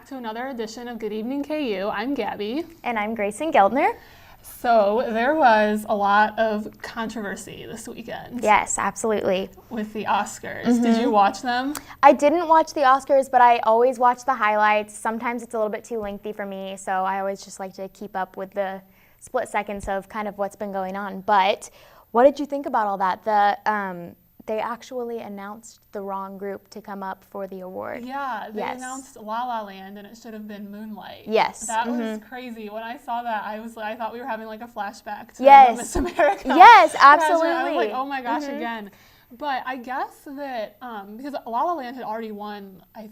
to another edition of Good Evening KU. I'm Gabby. And I'm Grayson Geldner. So there was a lot of controversy this weekend. Yes, absolutely. With the Oscars. Did you watch them? I didn't watch the Oscars, but I always watch the highlights. Sometimes it's a little bit too lengthy for me, so I always just like to keep up with the split seconds of kind of what's been going on. But what did you think about all that? They actually announced the wrong group to come up for the award. Yeah, they announced La La Land, and it should have been Moonlight. Yes. That was crazy. When I saw that, I thought we were having like a flashback to Miss America. Yes, absolutely. I was like, oh my gosh, again. But I guess that because La La Land had already won, I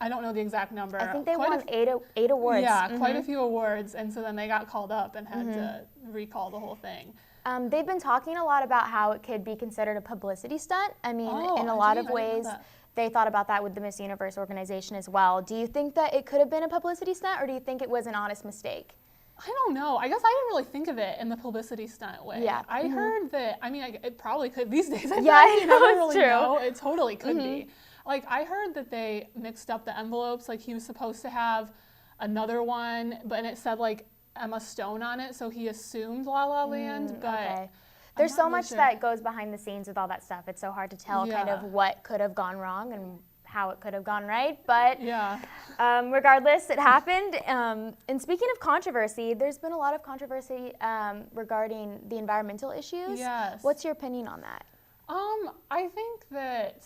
don't know the exact number. I think they won eight awards. Yeah, quite a few awards, and so then they got called up and had to recall the whole thing. They've been talking a lot about how it could be considered a publicity stunt. I mean, in a lot of ways, they thought about that with the Miss Universe organization as well. Do you think that it could have been a publicity stunt, or do you think it was an honest mistake? I don't know. I guess I didn't really think of it in the publicity stunt way. Yeah. I heard that, it probably could these days. I know, it's true. Know. It totally could be. Like, I heard that they mixed up the envelopes. Like, he was supposed to have another one, but it said, like, Emma Stone on it, so he assumed La La Land, but there's so much that goes behind the scenes with all that stuff. It's so hard to tell kind of what could have gone wrong and how it could have gone right, but regardless, it happened. And speaking of controversy, there's been a lot of controversy regarding the environmental issues. Yes. What's your opinion on that? I think that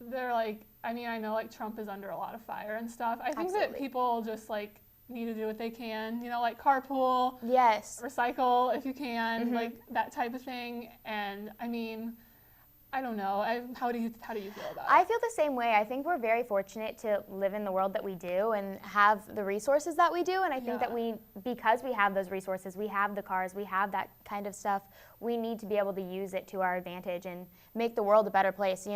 they're like, I know like Trump is under a lot of fire and stuff. I think that people just like need to do what they can, like carpool, recycle if you can, like that type of thing. And I don't know. How do you feel about it? I feel the same way. I think we're very fortunate to live in the world that we do and have the resources that we do. And I think that because we have those resources, we have the cars, we have that kind of stuff, we need to be able to use it to our advantage and make the world a better place,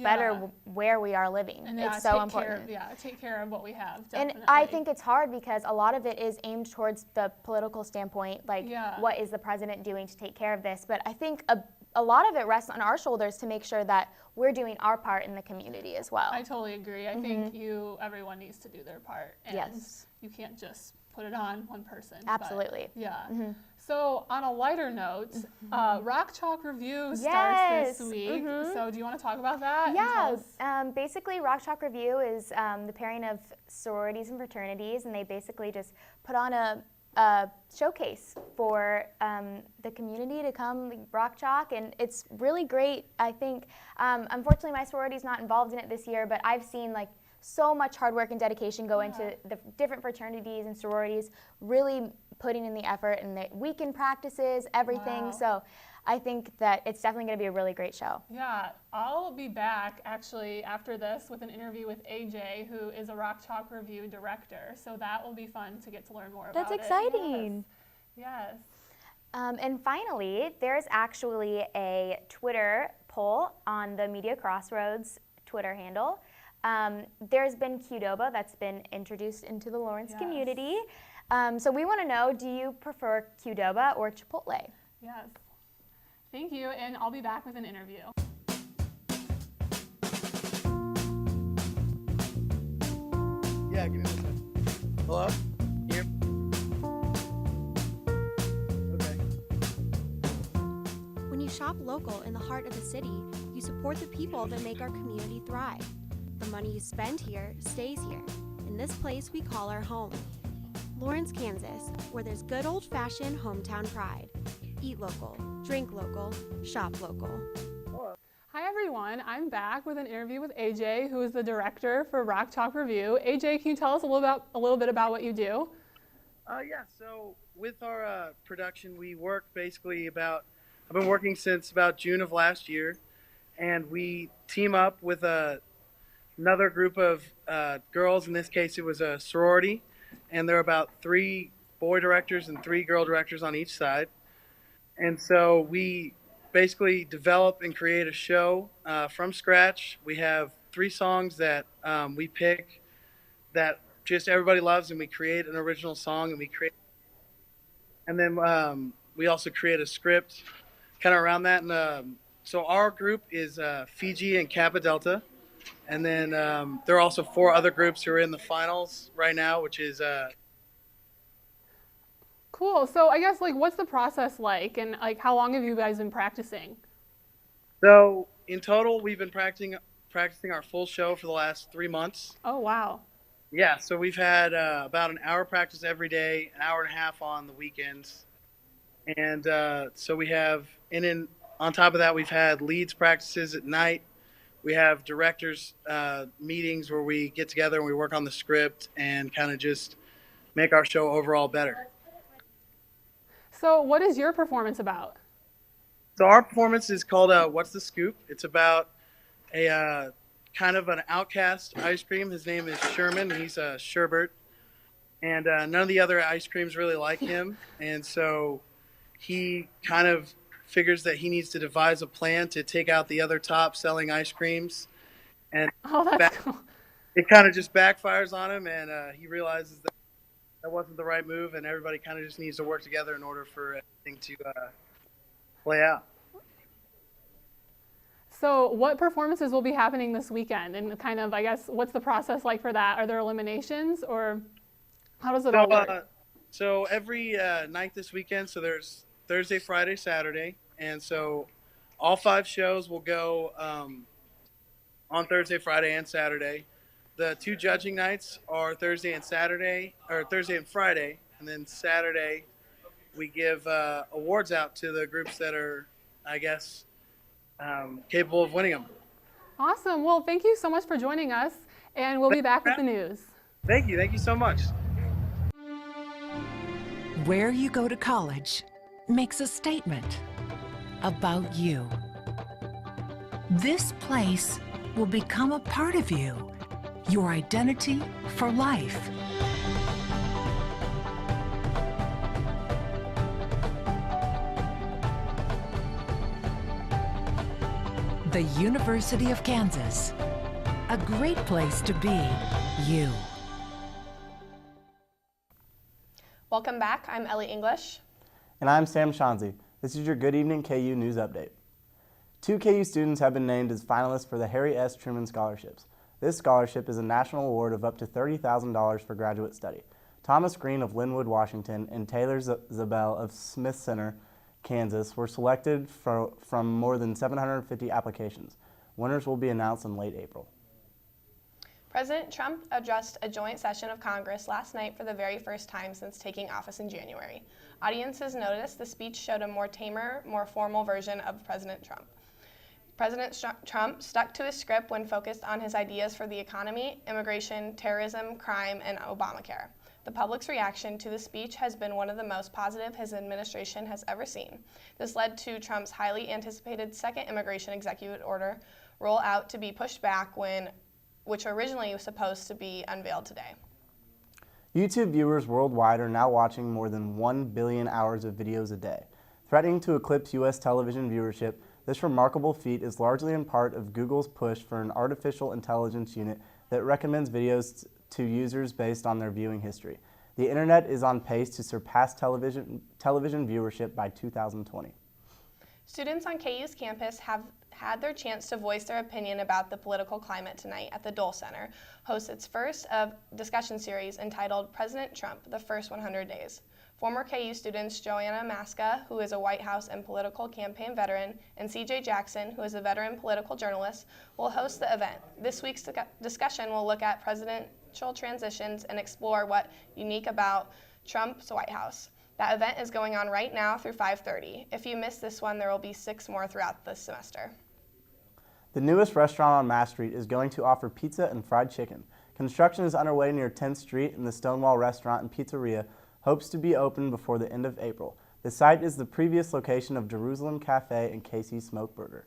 better where we are living. And it's so important. Take care of what we have, definitely. And I think it's hard because a lot of it is aimed towards the political standpoint, like what is the president doing to take care of this? But I think a lot of it rests on our shoulders to make sure that we're doing our part in the community as well. I totally agree. I think everyone needs to do their part. And you can't just put it on one person. Absolutely. But, So on a lighter note, Rock Chalk Revue starts this week. So do you want to talk about that? Yeah. Basically, Rock Chalk Revue is the pairing of sororities and fraternities, and they basically just put on a showcase for the community to come rock chalk, and it's really great. I think unfortunately my sorority's not involved in it this year, but I've seen like so much hard work and dedication go into the different fraternities and sororities really putting in the effort and the weekend practices, everything. So I think that it's definitely going to be a really great show. Yeah, I'll be back actually after this with an interview with AJ, who is a Rock Chalk Revue director. So that will be fun to get to learn more about. That's exciting. Yes. And finally, there's actually a Twitter poll on the Media Crossroads Twitter handle. There's been Qdoba that's been introduced into the Lawrence community. So we want to know, do you prefer Qdoba or Chipotle? Yes. Thank you, and I'll be back with an interview. Yeah, give me a second. Hello? Here? Okay. When you shop local in the heart of the city, you support the people that make our community thrive. The money you spend here stays here, in this place we call our home. Lawrence, Kansas, where there's good old-fashioned hometown pride. Eat local, drink local, shop local. Hi everyone, I'm back with an interview with AJ, who is the director for Rock Chalk Revue. AJ, can you tell us a little bit about what you do? So with our production, we work basically I've been working since about June of last year, and we team up with another group of girls. In this case, it was a sorority, and there are about 3 boy directors and 3 girl directors on each side. And so we basically develop and create a show from scratch. We have 3 songs that we pick that just everybody loves, and we create an original song, and then we also create a script kind of around that. And so our group is Fiji and Kappa Delta, And then there are also 4 other groups who are in the finals right now, which is cool. So I guess like what's the process like, and like how long have you guys been practicing? so in total we've been practicing our full show for the last 3 months. Oh wow. Yeah, so we've had about an hour practice every day, an hour and a half on the weekends, and so we have, and then on top of that, we've had leads practices at night. We have directors meetings where we get together and we work on the script and kind of just make our show overall better. So what is your performance about? So our performance is called "What's the Scoop?" It's about a kind of an outcast ice cream. His name is Sherman. He's a sherbet, and none of the other ice creams really like him, and so he kind of figures that he needs to devise a plan to take out the other top selling ice creams, and Cool. It kind of just backfires on him, and he realizes that that wasn't the right move, and everybody kind of just needs to work together in order for everything to play out. So what performances will be happening this weekend, and kind of, I guess, what's the process like for that? Are there eliminations, or how does it all work? So every night this weekend, so there's Thursday, Friday, Saturday, and so all 5 shows will go on Thursday, Friday, and Saturday. The 2 judging nights are Thursday and Saturday, or Thursday and Friday, and then Saturday we give awards out to the groups that are, I guess, capable of winning them. Awesome. Well, thank you so much for joining us, and we'll be back with the news. Thank you. Thank you so much. Where you go to college makes a statement about you. This place will become a part of you, your identity for life. The University of Kansas, a great place to be you. Welcome back. I'm Ellie English. And I'm Sam Shanzi. This is your Good Evening KU News Update. 2 KU students have been named as finalists for the Harry S. Truman Scholarships. This scholarship is a national award of up to $30,000 for graduate study. Thomas Green of Linwood, Washington, and Taylor Zabel of Smith Center, Kansas, were selected from more than 750 applications. Winners will be announced in late April. President Trump addressed a joint session of Congress last night for the very first time since taking office in January. Audiences noticed the speech showed a more tamer, more formal version of President Trump. President Trump stuck to his script when focused on his ideas for the economy, immigration, terrorism, crime, and Obamacare. The public's reaction to the speech has been one of the most positive his administration has ever seen. This led to Trump's highly anticipated second immigration executive order roll out to be pushed back, which originally was supposed to be unveiled today. YouTube viewers worldwide are now watching more than 1 billion hours of videos a day. Threatening to eclipse U.S. television viewership, this remarkable feat is largely in part of Google's push for an artificial intelligence unit that recommends videos to users based on their viewing history. The internet is on pace to surpass television viewership by 2020. Students on KU's campus have had their chance to voice their opinion about the political climate tonight at the Dole Center, hosts its first of discussion series entitled President Trump, the First 100 Days. Former KU students Joanna Masca, who is a White House and political campaign veteran, and CJ Jackson, who is a veteran political journalist, will host the event. This week's discussion will look at presidential transitions and explore what's unique about Trump's White House. That event is going on right now through 5:30. If you missed this one, there will be 6 more throughout the semester. The newest restaurant on Mass Street is going to offer pizza and fried chicken. Construction is underway near 10th Street, and the Stonewall Restaurant and Pizzeria hopes to be open before the end of April. The site is the previous location of Jerusalem Cafe and Casey's Smokeburger.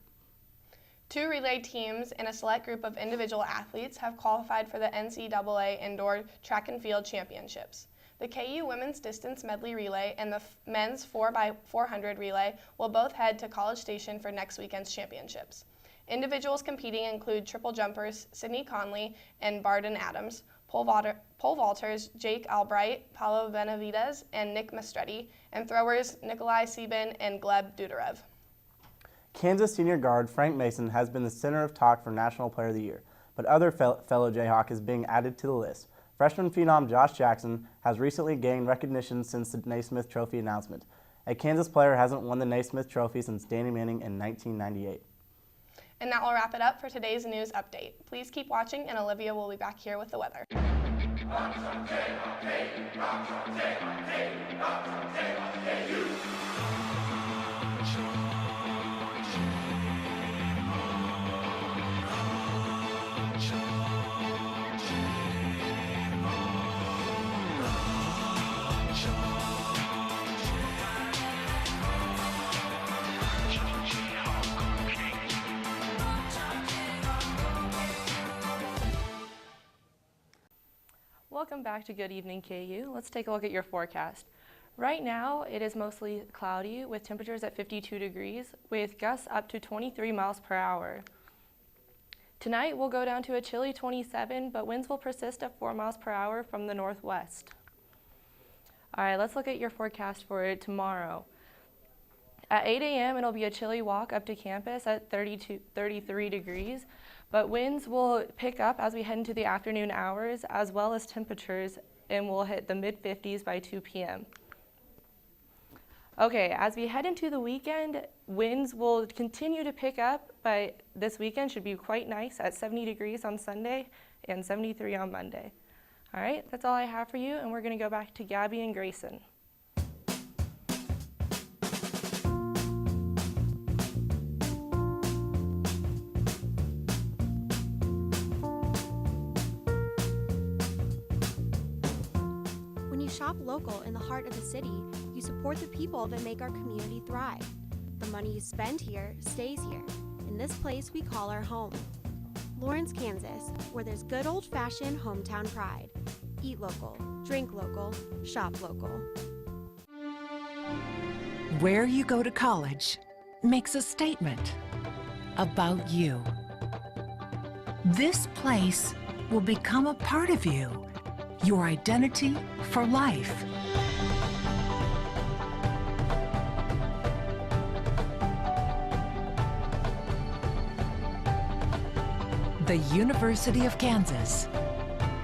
2 relay teams and a select group of individual athletes have qualified for the NCAA Indoor Track and Field Championships. The KU Women's Distance Medley Relay and the Men's 4x400 Relay will both head to College Station for next weekend's championships. Individuals competing include triple jumpers Sydney Conley and Barden Adams, pole vaulters Jake Albright, Paulo Benavides, and Nick Mastretti, and throwers Nikolai Sieben and Gleb Dudarev. Kansas senior guard Frank Mason has been the center of talk for National Player of the Year. but other fellow Jayhawk is being added to the list. Freshman phenom Josh Jackson has recently gained recognition since the Naismith Trophy announcement. A Kansas player hasn't won the Naismith Trophy since Danny Manning in 1998. And that will wrap it up for today's news update. Please keep watching, and Olivia will be back here with the weather. Welcome back to Good Evening KU. Let's take a look at your forecast. Right now, it is mostly cloudy with temperatures at 52 degrees with gusts up to 23 miles per hour. Tonight, we'll go down to a chilly 27, but winds will persist at 4 miles per hour from the northwest. All right, let's look at your forecast for tomorrow. At 8 a.m., it'll be a chilly walk up to campus at 33 degrees, but winds will pick up as we head into the afternoon hours, as well as temperatures, and we'll hit the mid-50s by 2 p.m. Okay, as we head into the weekend, winds will continue to pick up, but this weekend should be quite nice at 70 degrees on Sunday and 73 on Monday. All right, that's all I have for you, and we're going to go back to Gabby and Grayson. Shop local in the heart of the city, you support the people that make our community thrive. The money you spend here stays here, in this place we call our home. Lawrence, Kansas, where there's good old-fashioned hometown pride. Eat local, drink local, shop local. Where you go to college makes a statement about you. This place will become a part of you. Your identity for life. The University of Kansas.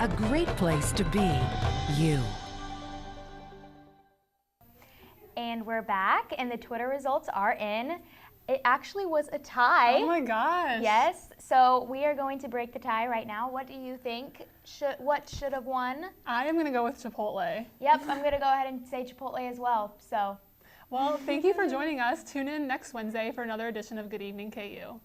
A great place to be you. And we're back, and the Twitter results are in. It actually was a tie. Oh my gosh. Yes, so we are going to break the tie right now. What do you think? What should have won? I am going to go with Chipotle. Yep, I'm going to go ahead and say Chipotle as well. So, well, thank you for joining us. Tune in next Wednesday for another edition of Good Evening KU.